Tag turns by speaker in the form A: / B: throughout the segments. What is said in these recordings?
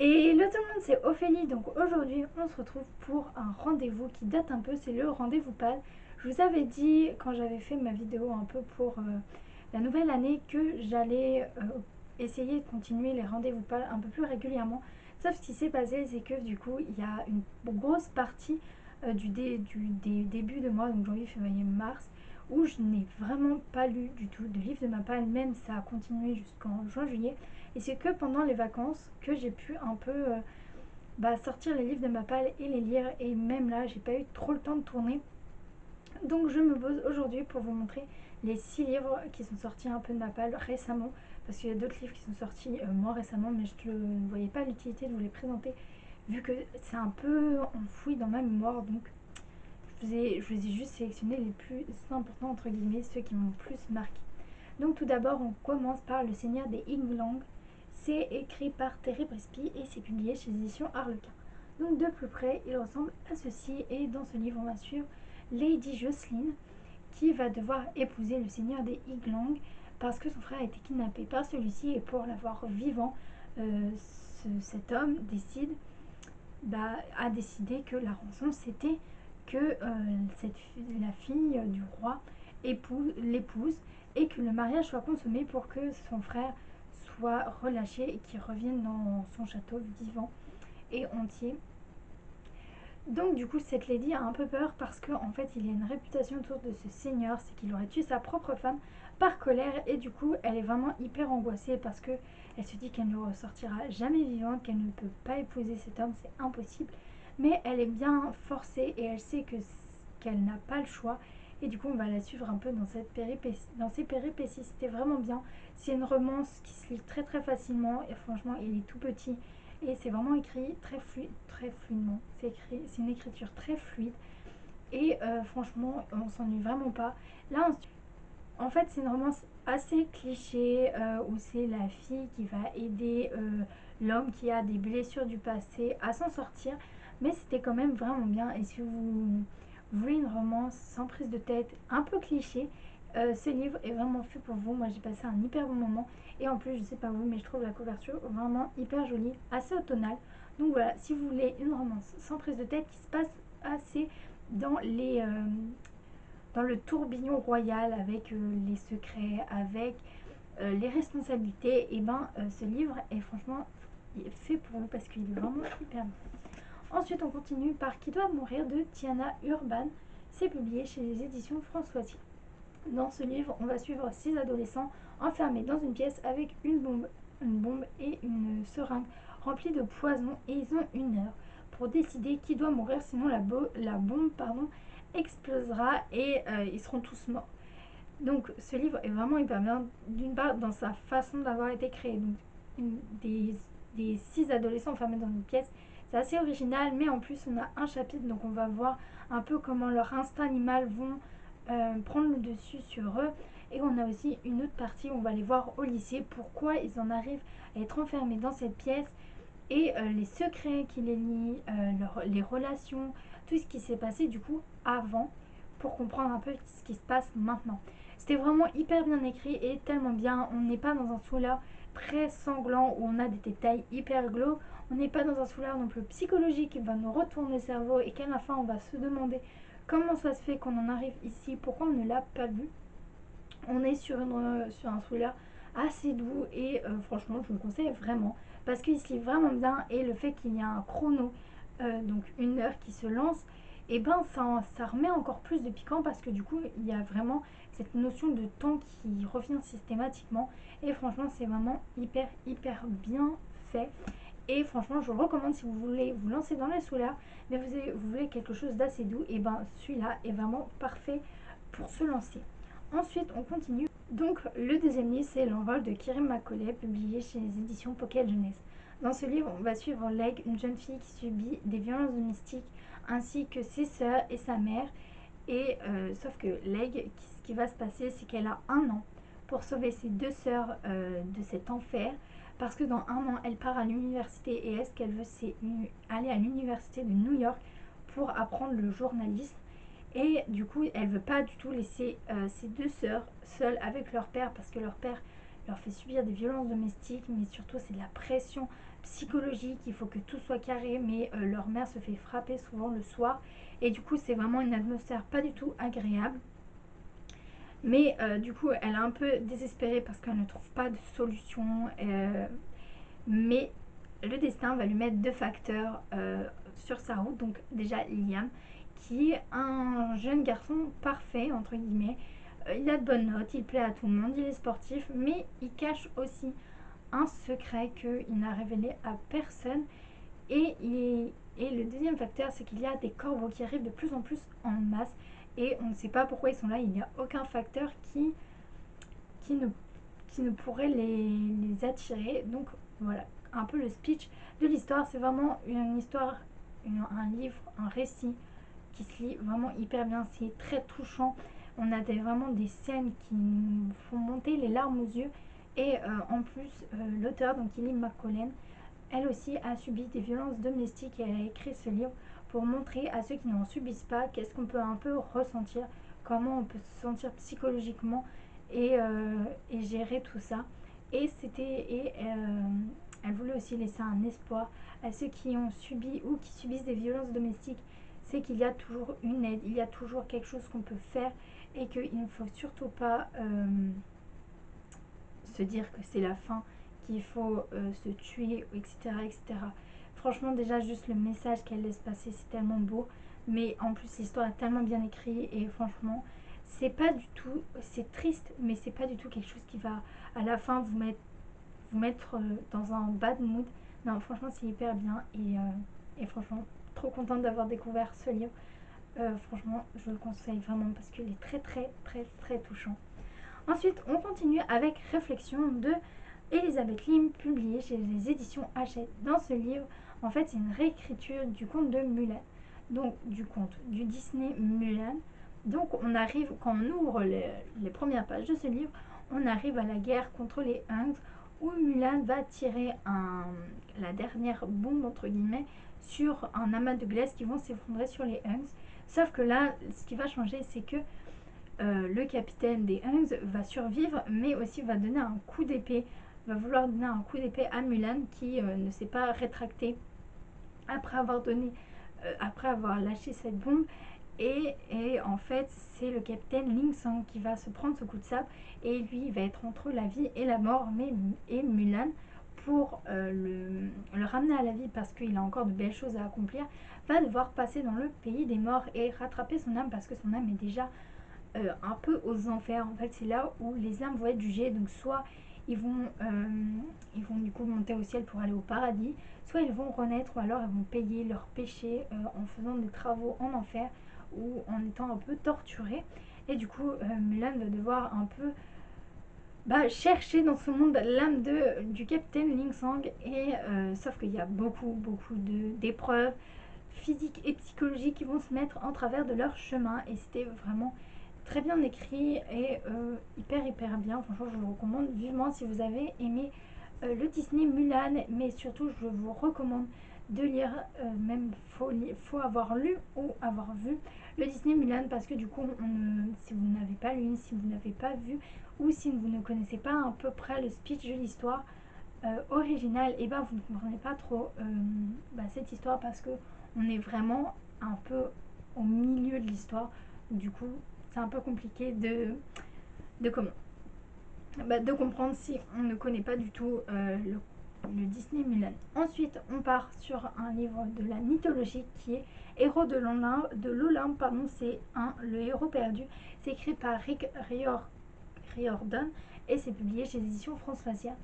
A: Et le tout le monde, c'est Ophélie. Donc aujourd'hui, on se retrouve pour un rendez-vous qui date un peu, c'est le rendez-vous pâle. Je vous avais dit quand j'avais fait ma vidéo un peu pour la nouvelle année que j'allais essayer de continuer les rendez-vous pâles un peu plus régulièrement. Sauf ce qui s'est passé, c'est que du coup, il y a une grosse partie des débuts de mois, donc janvier, février, mars, où je n'ai vraiment pas lu du tout de livre de ma part, même ça a continué jusqu'en juin-juillet. Et c'est que pendant les vacances que j'ai pu un peu sortir les livres de ma palle et les lire. Et même là, j'ai pas eu trop le temps de tourner. Donc je me pose aujourd'hui pour vous montrer les 6 livres qui sont sortis un peu de ma palle récemment. Parce qu'il y a d'autres livres qui sont sortis moins récemment, mais je ne voyais pas l'utilité de vous les présenter vu que c'est un peu enfoui dans ma mémoire. Donc je vous ai juste sélectionné les plus importants, entre guillemets, ceux qui m'ont plus marqué. Donc tout d'abord, on commence par Le Seigneur des Yngling. C'est écrit par Terry Brespi et c'est publié chez les éditions Harlequin. Donc de plus près, il ressemble à ceci, et dans ce livre, on va suivre Lady Jocelyn qui va devoir épouser le Seigneur des Yngling parce que son frère a été kidnappé par celui-ci, et pour l'avoir vivant, cet homme a décidé que la rançon c'était que la fille du roi l'épouse, et que le mariage soit consommé pour que son frère soit relâché et qu'il revienne dans son château vivant et entier. Donc du coup, cette lady a un peu peur parce qu'en fait il y a une réputation autour de ce seigneur, c'est qu'il aurait tué sa propre femme par colère, et du coup elle est vraiment hyper angoissée parce que elle se dit qu'elle ne ressortira jamais vivante, qu'elle ne peut pas épouser cet homme, c'est impossible. Mais elle est bien forcée et elle sait qu'elle n'a pas le choix. Et du coup, on va la suivre un peu dans ces péripéties. C'était vraiment bien. C'est une romance qui se lit très très facilement. Et franchement, il est tout petit. Et c'est vraiment écrit très fluidement. C'est une écriture très fluide. Et franchement, on s'ennuie vraiment pas. Là, en fait, c'est une romance assez cliché où c'est la fille qui va aider l'homme qui a des blessures du passé à s'en sortir. Mais c'était quand même vraiment bien. Et si vous voulez une romance sans prise de tête, un peu cliché, ce livre est vraiment fait pour vous. Moi, j'ai passé un hyper bon moment. Et en plus, je sais pas vous, mais je trouve la couverture vraiment hyper jolie, assez automnale. Donc voilà, si vous voulez une romance sans prise de tête qui se passe assez dans dans le tourbillon royal, avec les secrets, avec les responsabilités, et ce livre est franchement fait pour vous parce qu'il est vraiment hyper bien. Ensuite, on continue par Qui doit mourir de Tiana Urban. C'est publié chez les éditions Françoisier. Dans ce livre, on va suivre 6 adolescents enfermés dans une pièce avec une bombe et une seringue remplie de poison, et ils ont 1 heure pour décider qui doit mourir, sinon la bombe explosera et ils seront tous morts. Donc ce livre est vraiment hyper bien, d'une part dans sa façon d'avoir été créé. Donc des 6 adolescents enfermés dans une pièce, c'est assez original, mais en plus on a un chapitre, donc on va voir un peu comment leur instinct animal vont prendre le dessus sur eux. Et on a aussi une autre partie où on va les voir au lycée, pourquoi ils en arrivent à être enfermés dans cette pièce, et les secrets qui les lient, les relations, tout ce qui s'est passé du coup avant, pour comprendre un peu ce qui se passe maintenant. C'était vraiment hyper bien écrit et tellement bien. On n'est pas dans un thriller très sanglant où on a des détails hyper glauques. On n'est pas dans un thriller non plus psychologique qui va nous retourner le cerveau et qu'à la fin on va se demander comment ça se fait qu'on en arrive ici, pourquoi on ne l'a pas vu. On est sur un thriller assez doux et franchement je vous le conseille vraiment parce qu'il se lit vraiment bien, et le fait qu'il y a un chrono, donc 1 heure qui se lance, et ça remet encore plus de piquant parce que du coup il y a vraiment cette notion de temps qui revient systématiquement, et franchement c'est vraiment hyper bien fait. Et franchement, je vous le recommande si vous voulez vous lancer dans les thrillers, mais vous voulez quelque chose d'assez doux, et celui-là est vraiment parfait pour se lancer. Ensuite, on continue. Donc, le deuxième livre, c'est L'envol de Kirim Macaulay, publié chez les éditions Pocket Jeunesse. Dans ce livre, on va suivre Leg, une jeune fille qui subit des violences domestiques, ainsi que ses sœurs et sa mère. Et sauf que Leg, ce qui va se passer, c'est qu'elle a 1 an pour sauver ses 2 sœurs de cet enfer, parce que dans 1 an, elle part à l'université, et est-ce qu'elle veut, c'est aller à l'université de New York pour apprendre le journalisme. Et du coup, elle veut pas du tout laisser ses 2 sœurs seules avec leur père, parce que leur père leur fait subir des violences domestiques, mais surtout c'est de la pression psychologique, il faut que tout soit carré, mais leur mère se fait frapper souvent le soir, et du coup c'est vraiment une atmosphère pas du tout agréable. Mais du coup elle est un peu désespérée parce qu'elle ne trouve pas de solution, mais le destin va lui mettre deux facteurs sur sa route. Donc déjà Liam, qui est un jeune garçon parfait, entre guillemets. Il a de bonnes notes, il plaît à tout le monde, il est sportif, mais il cache aussi un secret qu'il n'a révélé à personne. Et le deuxième facteur, c'est qu'il y a des corbeaux qui arrivent de plus en plus en masse, et on ne sait pas pourquoi ils sont là. Il n'y a aucun facteur qui, ne, qui ne pourrait les attirer. Donc voilà, un peu le speech de l'histoire. C'est vraiment une histoire, un livre, un récit qui se lit vraiment hyper bien. C'est très touchant. On a vraiment des scènes qui nous font monter les larmes aux yeux. Et en plus, l'auteur, donc Ellie McCollen, elle aussi a subi des violences domestiques, et elle a écrit ce livre pour montrer à ceux qui n'en subissent pas qu'est-ce qu'on peut un peu ressentir, comment on peut se sentir psychologiquement, et gérer tout ça. Et elle voulait aussi laisser un espoir à ceux qui ont subi ou qui subissent des violences domestiques. C'est qu'il y a toujours une aide, il y a toujours quelque chose qu'on peut faire, et qu'il ne faut surtout pas se dire que c'est la fin, qu'il faut se tuer, etc., etc. Franchement, déjà, juste le message qu'elle laisse passer, c'est tellement beau. Mais en plus, l'histoire est tellement bien écrite, et franchement, c'est pas du tout, c'est triste, mais c'est pas du tout quelque chose qui va à la fin vous mettre dans un bad mood. Non, franchement, c'est hyper bien, et franchement, trop contente d'avoir découvert ce livre. Franchement, je le conseille vraiment parce qu'il est très, très, très, très touchant. Ensuite, on continue avec Réflexion de Elisabeth Lim, publié chez les éditions Hachette. Dans ce livre, en fait, c'est une réécriture du conte de Mulan, donc du conte du Disney Mulan. Donc, on arrive, quand on ouvre les premières pages de ce livre, on arrive à la guerre contre les Huns, où Mulan va tirer la dernière bombe, entre guillemets, sur un amas de glace qui vont s'effondrer sur les Huns. Sauf que là, ce qui va changer, c'est que le capitaine des Huns va survivre, mais aussi va donner un coup d'épée, va vouloir donner un coup d'épée à Mulan, qui ne s'est pas rétracté après après avoir lâché cette bombe. Et en fait, c'est le capitaine Ling Sang qui va se prendre ce coup de sabre, et lui il va être entre la vie et la mort. Et Mulan, pour le ramener à la vie, parce qu'il a encore de belles choses à accomplir, va devoir passer dans le pays des morts et rattraper son âme, parce que son âme est déjà un peu aux enfers. En fait, c'est là où les âmes vont être jugées. Donc soit ils vont du coup monter au ciel pour aller au paradis, soit ils vont renaître, ou alors ils vont payer leurs péchés en faisant des travaux en enfer, ou en étant un peu torturés. Et du coup, Mulan va devoir un peu chercher dans ce monde l'âme du capitaine Ling Sang. Et sauf qu'il y a beaucoup d'épreuves physiques et psychologiques qui vont se mettre en travers de leur chemin. Et c'était vraiment très bien écrit, et hyper bien. Franchement, je vous recommande vivement si vous avez aimé le Disney Mulan. Mais surtout, je vous recommande de lire, même faut avoir lu ou avoir vu le Disney Mulan, parce que du coup, si vous n'avez pas lu, si vous n'avez pas vu, ou si vous ne connaissez pas à peu près le speech de l'histoire originale, et vous ne comprenez pas trop cette histoire, parce que on est vraiment un peu au milieu de l'histoire. Du coup, c'est un peu compliqué de comment de comprendre si on ne connaît pas du tout le Disney Mulan. Ensuite, on part sur un livre de la mythologie qui est Héros de l'Olympe, pardon, c'est Le Héros perdu. C'est écrit par Rick Riordan, et c'est publié chez les éditions Françoisia.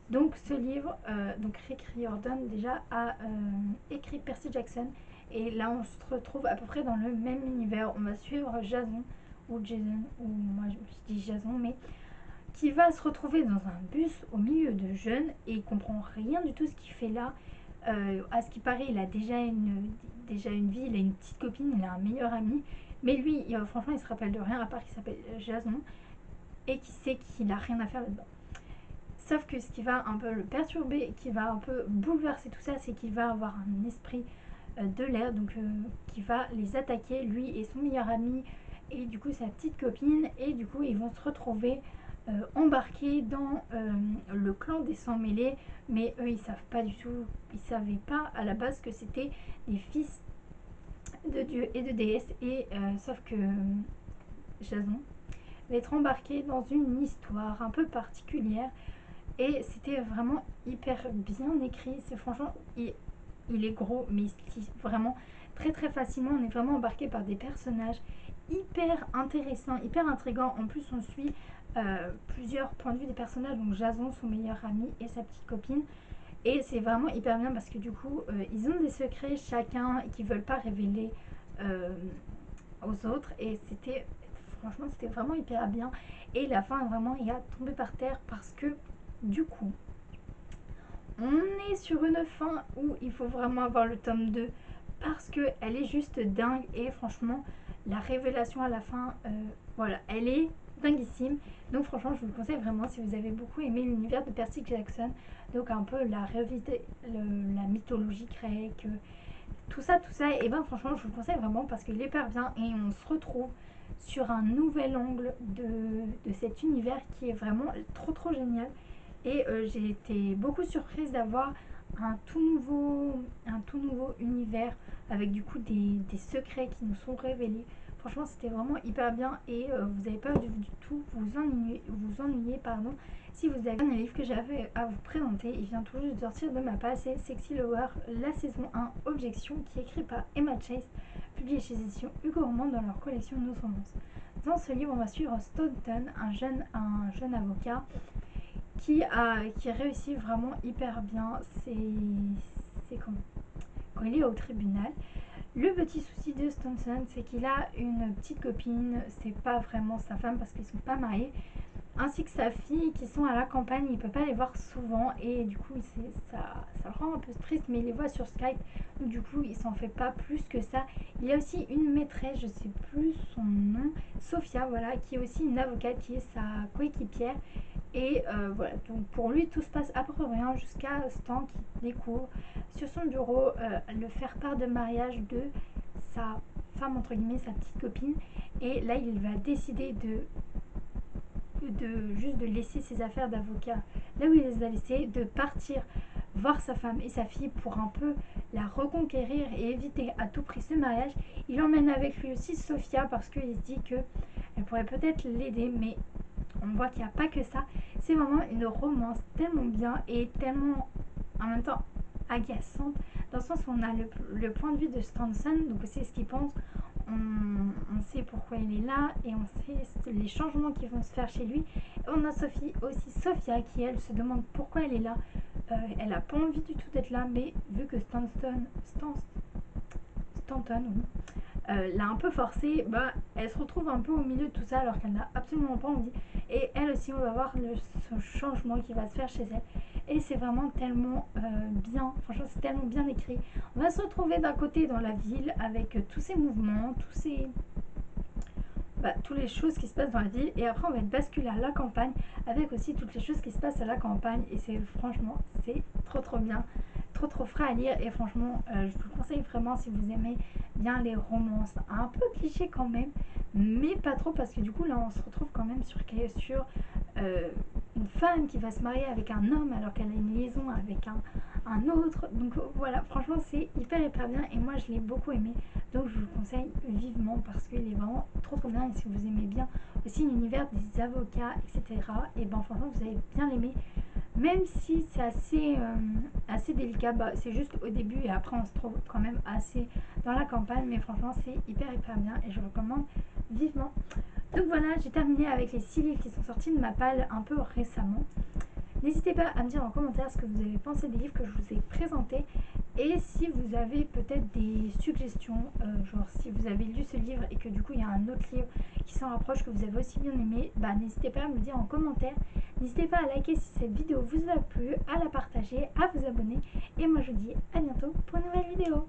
A: Donc ce livre, donc Rick Riordan déjà a écrit Percy Jackson, et là on se retrouve à peu près dans le même univers. On va suivre Jason, ou moi je dis Jason, mais qui va se retrouver dans un bus au milieu de jeunes, et il comprend rien du tout ce qu'il fait là. À ce qui paraît, il a déjà une vie, il a une petite copine, il a un meilleur ami, mais lui, franchement, il se rappelle de rien à part qu'il s'appelle Jason, et qui sait qu'il a rien à faire là-dedans. Sauf que ce qui va un peu le perturber, qui va un peu bouleverser tout ça, c'est qu'il va avoir un esprit de l'air, donc qui va les attaquer, lui et son meilleur ami, et du coup sa petite copine, et du coup ils vont se retrouver embarqués dans le clan des sangs mêlés, mais eux ils savent pas du tout, ils savaient pas à la base que c'était des fils de dieux et de déesses, et sauf que Jason va être embarqué dans une histoire un peu particulière, et c'était vraiment hyper bien écrit. C'est franchement, il est gros, mais il se lit vraiment très très facilement. On est vraiment embarqué par des personnages hyper intéressants, hyper intrigants. En plus, on suit plusieurs points de vue des personnages, donc Jason, son meilleur ami, et sa petite copine. Et c'est vraiment hyper bien parce que du coup, ils ont des secrets chacun qu'ils veulent pas révéler euh, aux autres. Et c'était, franchement, c'était vraiment hyper bien. Et la fin, vraiment, il a tombé par terre parce que du coup, on est sur une fin où il faut vraiment avoir le tome 2 parce qu'elle est juste dingue. Et franchement, la révélation à la fin, voilà, elle est dinguissime. Donc franchement, je vous le conseille vraiment si vous avez beaucoup aimé l'univers de Percy Jackson. Donc un peu la révisiter, la mythologie grecque, tout ça, et ben franchement, je vous le conseille vraiment parce qu'il est hyper bien. Et on se retrouve sur un nouvel angle de cet univers qui est vraiment trop trop génial. Et j'ai été beaucoup surprise d'avoir un tout nouveau univers avec du coup des secrets qui nous sont révélés. Franchement, c'était vraiment hyper bien. Et vous n'avez pas du tout vous ennuyer pardon, si vous avez un livre que j'avais à vous présenter. Il vient tout juste de sortir de ma passe, c'est Sexy Lover, la saison 1, Objection, qui est écrit par Emma Chase, publié chez éditions Hugo Roman dans leur collection Nos Romances. Dans ce livre, on va suivre Staunton, un jeune avocat qui réussit vraiment hyper bien. C'est quand il est au tribunal. Le petit souci de Staunton, c'est qu'il a une petite copine, c'est pas vraiment sa femme parce qu'ils sont pas mariés, ainsi que sa fille qui sont à la campagne. Il peut pas les voir souvent et du coup ça le rend un peu triste, mais il les voit sur Skype, donc du coup il s'en fait pas plus que ça. Il y a aussi une maîtresse, je sais plus son nom, Sophia, voilà, qui est aussi une avocate, qui est sa coéquipière. Et voilà, donc pour lui tout se passe à peu près rien jusqu'à Stan qui découvre sur son bureau le faire part de mariage de sa femme, entre guillemets, sa petite copine. Et là il va décider de laisser ses affaires d'avocat là où il les a laissées, de partir voir sa femme et sa fille pour un peu la reconquérir et éviter à tout prix ce mariage. Il emmène avec lui aussi Sophia parce qu'il se dit que elle pourrait peut-être l'aider, mais on voit qu'il n'y a pas que ça. C'est vraiment une romance tellement bien et tellement en même temps agaçante, dans le sens où on a le point de vue de Stanson, donc on sait ce qu'il pense, on sait pourquoi il est là et on sait les changements qui vont se faire chez lui. Et on a Sophie aussi, Sophia, qui elle se demande pourquoi elle est là. Elle n'a pas envie du tout d'être là, mais vu que Stanton oui, l'a un peu forcée, bah, elle se retrouve un peu au milieu de tout ça alors qu'elle n'a absolument pas envie. Et elle aussi, on va voir ce changement qui va se faire chez elle. Et c'est vraiment tellement bien, franchement c'est tellement bien écrit. On va se retrouver d'un côté dans la ville avec tous ces mouvements, toutes les choses qui se passent dans la ville, et après on va être basculé à la campagne avec aussi toutes les choses qui se passent à la campagne. Et c'est franchement, c'est trop trop bien, trop trop frais à lire. Et franchement, je vous le conseille vraiment si vous aimez bien les romances un peu clichés quand même, mais pas trop, parce que du coup là on se retrouve quand même sur une femme qui va se marier avec un homme alors qu'elle a une liaison avec un autre. Donc voilà, franchement c'est hyper hyper bien et moi je l'ai beaucoup aimé. Donc je vous le conseille vivement parce qu'il est vraiment trop trop bien. Et si vous aimez bien aussi l'univers des avocats, etc., et ben franchement vous allez bien l'aimer. Même si c'est assez délicat, bah, c'est juste au début et après on se trouve quand même assez dans la campagne. Mais franchement c'est hyper hyper bien et je recommande vivement. Donc voilà, j'ai terminé avec les 6 livres qui sont sortis de ma palle un peu récemment. N'hésitez pas à me dire en commentaire ce que vous avez pensé des livres que je vous ai présentés. Et si vous avez peut-être des suggestions, genre si vous avez lu ce livre et que du coup il y a un autre livre qui s'en rapproche que vous avez aussi bien aimé, bah n'hésitez pas à me le dire en commentaire. N'hésitez pas à liker si cette vidéo vous a plu, à la partager, à vous abonner. Et moi je vous dis à bientôt pour une nouvelle vidéo.